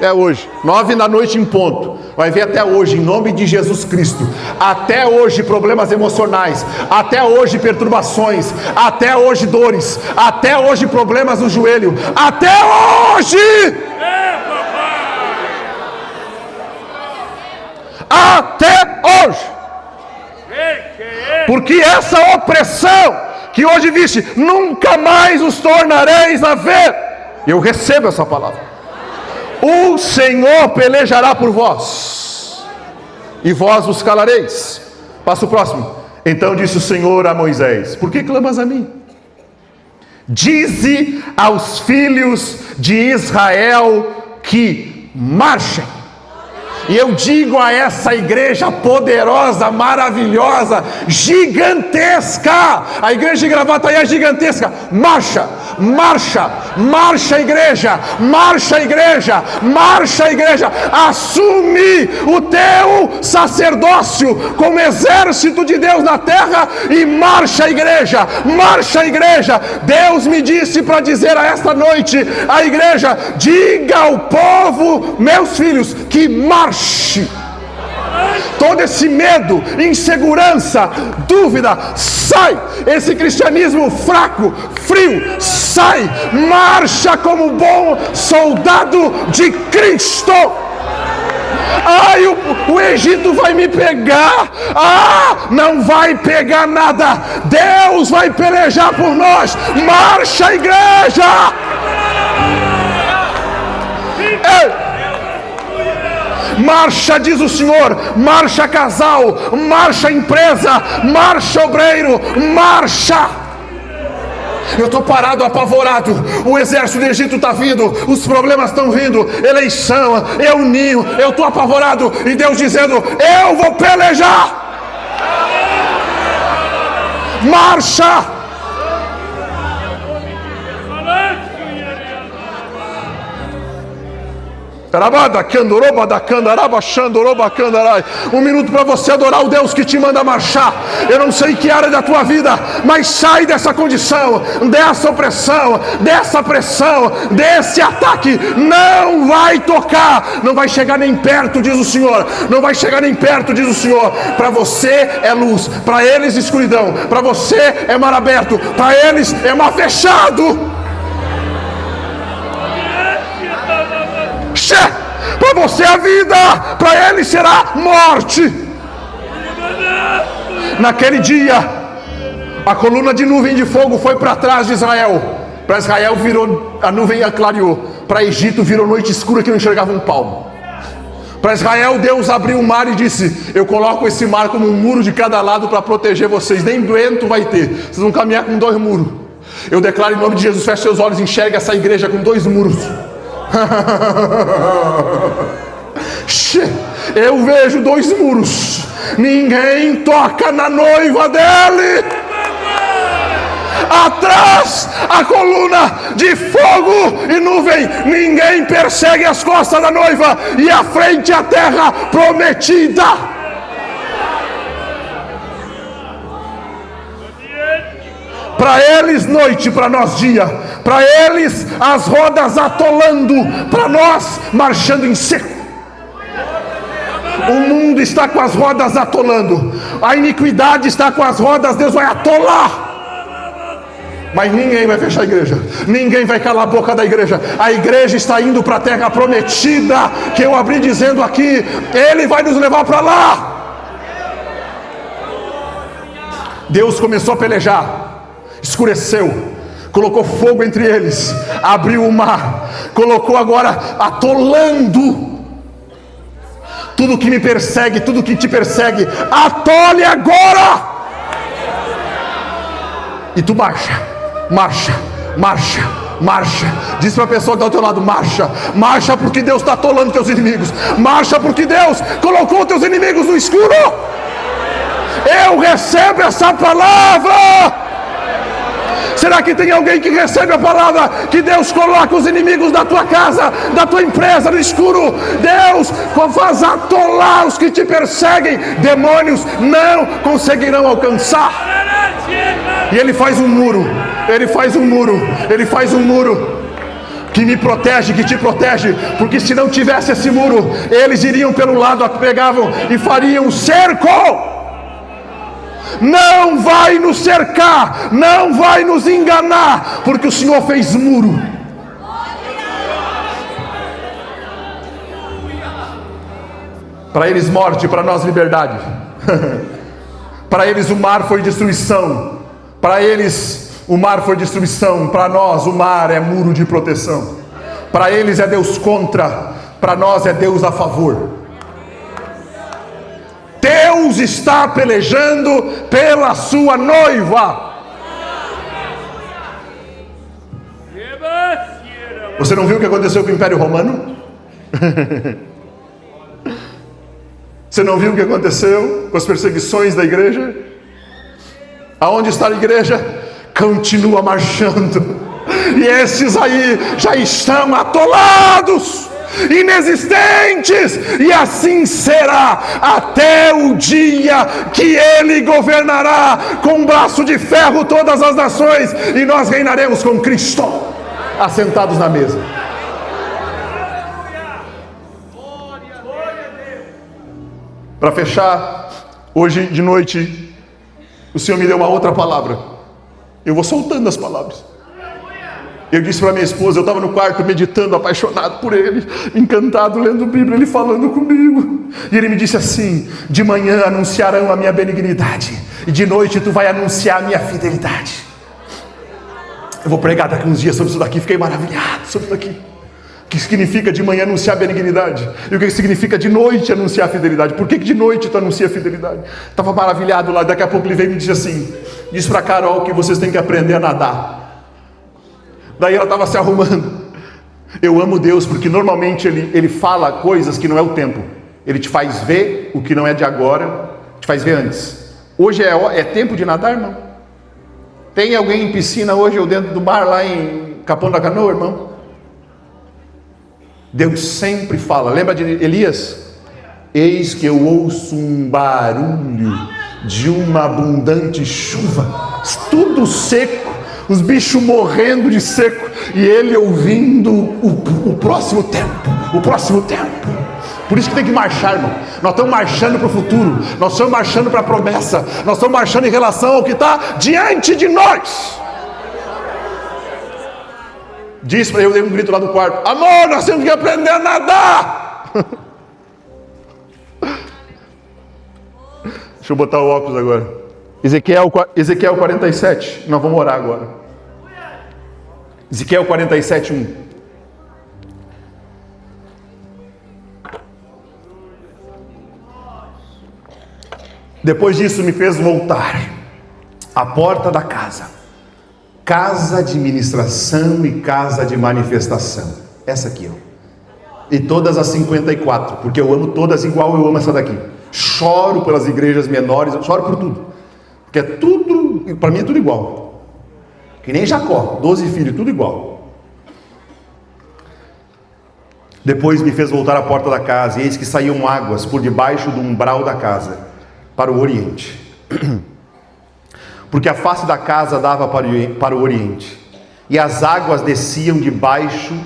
É hoje, 9 da noite em ponto. Vai ver até hoje, em nome de Jesus Cristo. Até hoje problemas emocionais, até hoje perturbações, até hoje dores, até hoje problemas no joelho, até hoje! Até hoje! Porque essa opressão que hoje viste, nunca mais os tornareis a ver. Eu recebo essa palavra. O Senhor pelejará por vós, e vós os calareis. Passa o próximo. Então disse o Senhor a Moisés, por que clamas a mim? Dize aos filhos de Israel que marchem. E eu digo a essa igreja poderosa, maravilhosa, gigantesca, a igreja de Gravataí é gigantesca, marcha, marcha, marcha igreja, marcha igreja, marcha igreja, assume o teu sacerdócio como exército de Deus na terra e marcha igreja, marcha igreja. Deus me disse para dizer a esta noite, a igreja, diga ao povo, meus filhos, que marche. Todo esse medo, insegurança, dúvida, sai. Esse cristianismo fraco, frio, sai. Marcha como bom soldado de Cristo. Ai, o Egito vai me pegar. Não vai pegar nada. Deus vai pelejar por nós. Marcha, igreja. Ei. Marcha, diz o Senhor, marcha casal, marcha empresa, marcha obreiro, marcha. Eu estou parado, apavorado, o exército do Egito está vindo, os problemas estão vindo, eleição, ninho, eu estou apavorado, e Deus dizendo, eu vou pelejar. Marcha. Um minuto para você adorar o Deus que te manda marchar. Eu não sei que área da tua vida, mas sai dessa condição, dessa opressão, dessa pressão, desse ataque. Não vai tocar, não vai chegar nem perto, diz o Senhor. Não vai chegar nem perto, diz o Senhor. Para você é luz, para eles escuridão. Para você é mar aberto, para eles é mar fechado. Para você a vida, para ele será morte. Naquele dia, a coluna de nuvem de fogo foi para trás de Israel. Para Israel virou, a nuvem clareou. Para Egito virou noite escura que não enxergava um palmo. Para Israel, Deus abriu o mar e disse, eu coloco esse mar como um muro de cada lado para proteger vocês. Nem doento vai ter, vocês vão caminhar com 2 muros. Eu declaro em nome de Jesus, feche seus olhos e enxerga essa igreja com 2 muros. Eu vejo 2 muros. Ninguém toca na noiva dele. atrás a coluna de fogo e nuvem. Ninguém persegue as costas da noiva, e à frente a terra prometida. Para eles noite, para nós dia. Para eles as rodas atolando, para nós marchando em seco. O mundo está com as rodas atolando, a iniquidade está com as rodas, Deus vai atolar. Mas ninguém vai fechar a igreja, ninguém vai calar a boca da igreja. A igreja está indo para a terra prometida, que eu abri dizendo aqui, Ele vai nos levar para lá. Deus começou a pelejar, escureceu, colocou fogo entre eles, abriu o mar, colocou agora atolando. Tudo que me persegue, tudo que te persegue, atole agora. E tu marcha, marcha, marcha, marcha. Diz para a pessoa que está ao teu lado: marcha, marcha, porque Deus está atolando teus inimigos. Marcha, porque Deus colocou teus inimigos no escuro. Eu recebo essa palavra. Será que tem alguém que recebe a palavra que Deus coloca os inimigos da tua casa, da tua empresa no escuro? Deus faz atolar os que te perseguem. Demônios não conseguirão alcançar. E Ele faz um muro, Ele faz um muro, Ele faz um muro que me protege, que te protege. Porque se não tivesse esse muro, eles iriam pelo lado, pegavam e fariam um cerco. Não vai nos cercar, não vai nos enganar, porque o Senhor fez muro. Para eles morte, para nós liberdade. Para eles o mar foi destruição, para eles o mar foi destruição, para nós o mar é muro de proteção. Para eles é Deus contra, para nós é Deus a favor. Deus está pelejando pela sua noiva. Você não viu o que aconteceu com o Império Romano? Você não viu o que aconteceu com as perseguições da igreja? Aonde está a igreja? Continua marchando. E esses aí já estão atolados, inexistentes, e assim será até o dia que Ele governará com um braço de ferro todas as nações, e nós reinaremos com Cristo assentados na mesa. Para fechar, hoje de noite o Senhor me deu uma outra palavra. Eu vou soltando as palavras. Eu disse para minha esposa, eu estava no quarto meditando, apaixonado por Ele, encantado, lendo Bíblia, Ele falando comigo. E Ele me disse assim: de manhã anunciarão a minha benignidade, e de noite tu vai anunciar a minha fidelidade. Eu vou pregar daqui uns dias sobre isso daqui, fiquei maravilhado sobre isso daqui. O que significa de manhã anunciar a benignidade? E o que significa de noite anunciar a fidelidade? Por que de noite tu anuncia a fidelidade? Estava maravilhado lá, daqui a pouco ele veio e me disse assim: diz para Carol que vocês têm que aprender a nadar. Daí ela estava se arrumando. Eu amo Deus porque normalmente Ele fala coisas que não é o tempo. Ele te faz ver o que não é de agora, te faz ver antes. Hoje é tempo de nadar, irmão? Tem alguém em piscina hoje ou dentro do mar lá em Capão da Canoa, irmão? Deus sempre fala. Lembra de Elias? Eis que eu ouço um barulho de uma abundante chuva, tudo seco, os bichos morrendo de seco, e ele ouvindo o próximo tempo, o próximo tempo. Por isso que tem que marchar, irmão. Nós estamos marchando para o futuro, nós estamos marchando para a promessa, nós estamos marchando em relação ao que está diante de nós. Disse para eu, dei um grito lá do quarto: amor, nós temos que aprender a nadar. Deixa eu botar o óculos agora. Ezequiel 47, nós vamos orar agora. Ezequiel 47, 1. Depois disso me fez voltar à porta da casa de ministração e casa de manifestação. Essa aqui, ó. E todas as 54, porque eu amo todas igual eu amo essa daqui. Choro pelas igrejas menores, eu choro por tudo. Porque é tudo, para mim é tudo igual. Que nem Jacó, 12 filhos, tudo igual. Depois me fez voltar à porta da casa, e eis que saíam águas por debaixo do umbral da casa, para o oriente. Porque a face da casa dava para o oriente, e as águas desciam de baixo,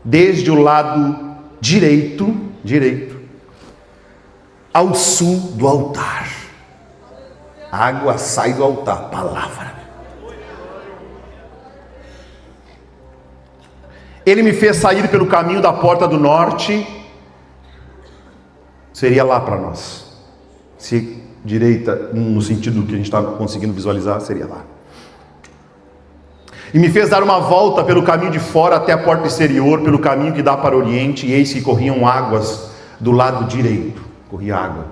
desde o lado direito, ao sul do altar. A água sai do altar, palavra. Ele me fez sair pelo caminho da porta do norte, seria lá para nós. Se direita, no sentido que a gente está conseguindo visualizar, seria lá. E me fez dar uma volta pelo caminho de fora até a porta exterior, pelo caminho que dá para o oriente, e eis que corriam águas do lado direito. Corria água.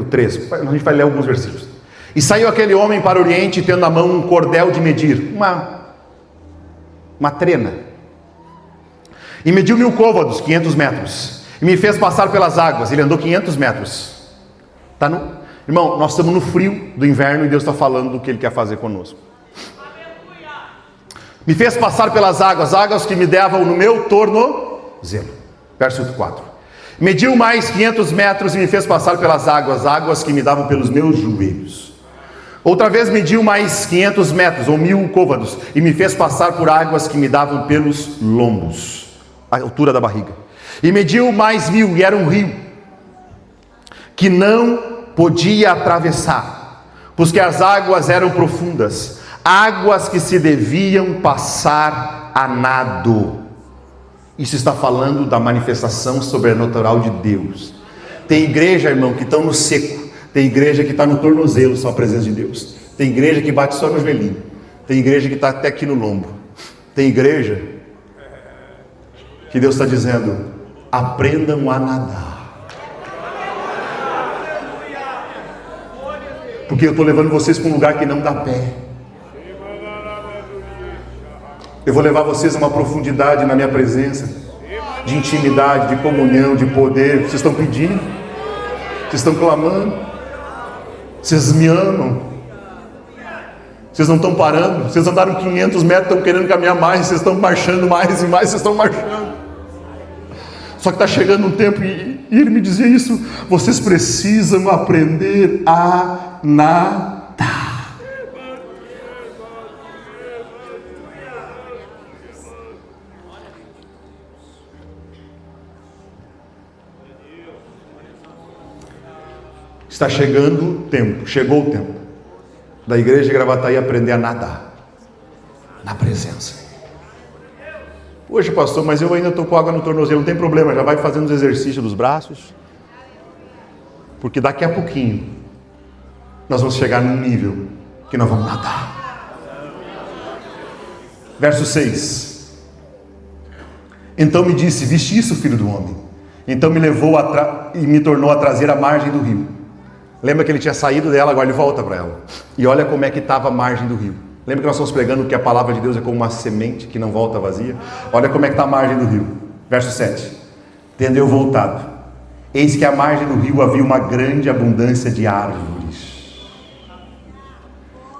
3, a gente vai ler alguns versículos. E saiu aquele homem para o oriente, tendo na mão um cordel de medir, uma trena. E mediu 1000 côvados, 500 metros. E me fez passar pelas águas. Ele andou 500 metros. Irmão, nós estamos no frio do inverno e Deus está falando do que Ele quer fazer conosco. Me fez passar pelas águas, águas que me davam no meu tornozelo. Verso 4. Mediu mais 500 metros e me fez passar pelas águas, águas que me davam pelos meus joelhos. Outra vez mediu mais 500 metros, ou 1000 côvados, e me fez passar por águas que me davam pelos lombos, a altura da barriga. E mediu mais 1000, e era um rio, que não podia atravessar, porque as águas eram profundas, águas que se deviam passar a nado. Isso está falando da manifestação sobrenatural de Deus. Tem igreja, irmão, que estão no seco. Tem igreja que está no tornozelo, só a presença de Deus. Tem igreja que bate só no joelhinho. Tem igreja que está até aqui no lombo. Tem igreja que Deus está dizendo: aprendam a nadar. Porque eu estou levando vocês para um lugar que não dá pé. Eu vou levar vocês a uma profundidade na minha presença, de intimidade, de comunhão, de poder. Vocês estão pedindo, vocês estão clamando, vocês me amam, vocês não estão parando, vocês andaram 500 metros, estão querendo caminhar mais, vocês estão marchando mais e mais, vocês estão marchando. Só que está chegando um tempo, e ele me dizia isso: vocês precisam aprender a nadar. Está chegando o tempo, chegou o tempo da igreja de Gravataí aprender a nadar na presença. Poxa, pastor, mas eu ainda estou com água no tornozelo. Não tem problema, já vai fazendo os exercícios dos braços, porque daqui a pouquinho nós vamos chegar num nível que nós vamos nadar. Verso 6. Então me disse: viste isso, filho do homem? Então me levou e me tornou a trazer a margem do rio. Lembra que ele tinha saído dela, agora ele volta para ela. E olha como é que estava a margem do rio. Lembra que nós estamos pregando que a palavra de Deus é como uma semente que não volta vazia? Olha como é que está a margem do rio. Verso 7. Tendo eu voltado, eis que à margem do rio havia uma grande abundância de árvores.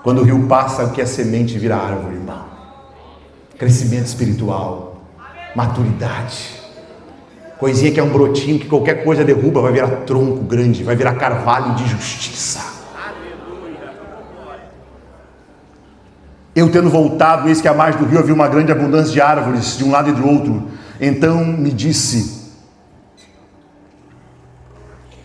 Quando o rio passa, o que é semente vira árvore, irmão. Crescimento espiritual, maturidade. Coisinha que é um brotinho que qualquer coisa derruba, vai virar tronco grande, vai virar carvalho de justiça. Eu tendo voltado, eis que à margem do rio havia uma grande abundância de árvores, de um lado e do outro. Então me disse,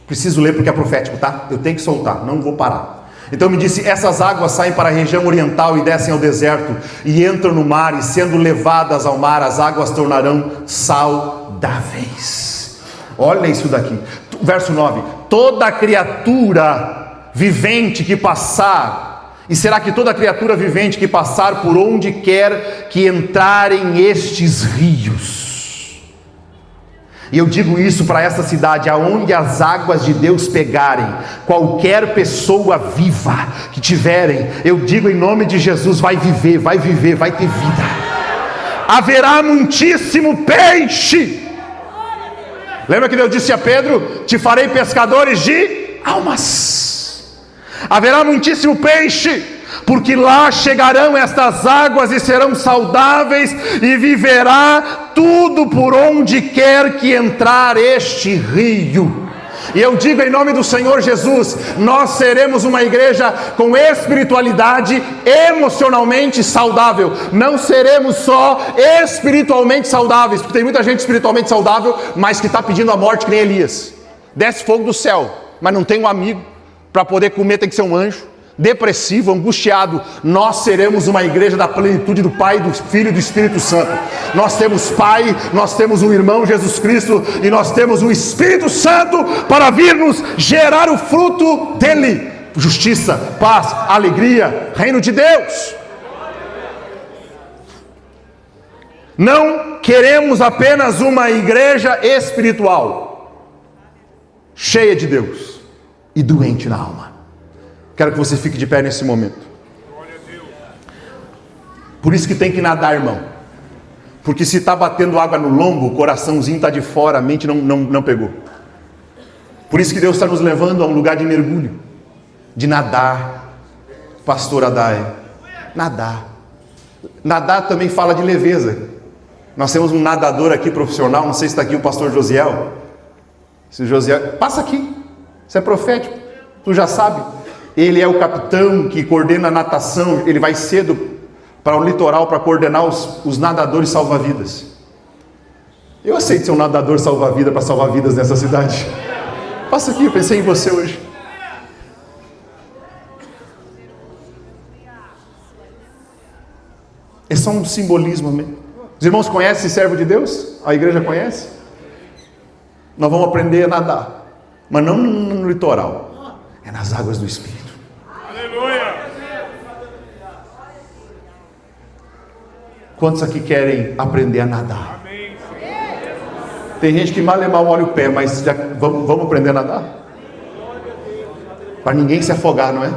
preciso ler porque é profético, tá? Eu tenho que soltar, não vou parar. Então me disse: essas águas saem para a região oriental e descem ao deserto, e entram no mar, e sendo levadas ao mar, as águas tornarão saudáveis. Olha isso daqui, verso 9: toda criatura vivente que passar, e será que toda criatura vivente que passar por onde quer que entrarem estes rios, e eu digo isso para essa cidade, aonde as águas de Deus pegarem, qualquer pessoa viva que tiverem, eu digo em nome de Jesus, vai viver, vai ter vida. Haverá muitíssimo peixe. Lembra que Deus disse a Pedro: te farei pescadores de almas. Haverá muitíssimo peixe, porque lá chegarão estas águas e serão saudáveis, e viverá tudo por onde quer que entrar este rio. E eu digo em nome do Senhor Jesus, nós seremos uma igreja com espiritualidade emocionalmente saudável. Não seremos só espiritualmente saudáveis, porque tem muita gente espiritualmente saudável, mas que está pedindo a morte que nem Elias. Desce fogo do céu, mas não tem um amigo para poder comer, tem que ser um anjo. Depressivo, angustiado. Nós seremos uma igreja da plenitude do Pai, do Filho e do Espírito Santo. Nós temos Pai, nós temos um irmão Jesus Cristo, e nós temos o Espírito Santo para vir nos gerar o fruto dele: justiça, paz, alegria, reino de Deus. Não queremos apenas uma igreja espiritual, cheia de Deus e doente na alma. Quero que você fique de pé nesse momento. Por isso que tem que nadar, irmão. Porque se está batendo água no lombo, o coraçãozinho está de fora, a mente não pegou. Por isso que Deus está nos levando a um lugar de mergulho, de nadar. Pastor Adai, nadar. Nadar também fala de leveza. Nós temos um nadador aqui profissional, não sei se está aqui o pastor Josiel. Se o Josiel, passa aqui, você é profético, tu já sabe. Ele é o capitão que coordena a natação, ele vai cedo para o litoral para coordenar os nadadores salva-vidas. Eu aceito ser um nadador salva-vida para salvar vidas nessa cidade. Passa aqui, eu pensei em você hoje. É só um simbolismo mesmo. Os irmãos conhecem esse servo de Deus? A igreja conhece? Nós vamos aprender a nadar, mas não no litoral, é nas águas do Espírito. Aleluia! Quantos aqui querem aprender a nadar? Amém. Tem gente que mal e mal olha o pé, mas já, vamos aprender a nadar? Para ninguém se afogar, não é?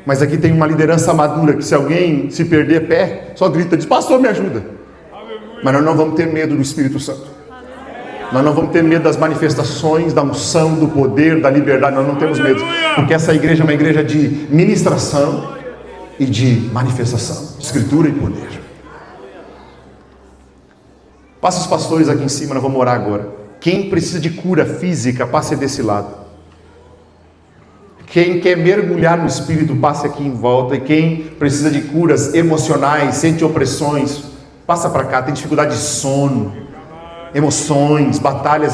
Mas aqui tem uma liderança madura, que se alguém se perder pé, só grita, diz: pastor, me ajuda. Mas nós não vamos ter medo do Espírito Santo. Nós não vamos ter medo das manifestações, da unção, do poder, da liberdade. Nós não temos medo, porque essa igreja é uma igreja de ministração e de manifestação, de escritura e poder. Passa os pastores aqui em cima, nós vamos orar agora. Quem precisa de cura física, passe desse lado. Quem quer mergulhar no Espírito, passe aqui em volta. E quem precisa de curas emocionais, sente opressões, passa para cá. Tem dificuldade de sono, emoções, batalhas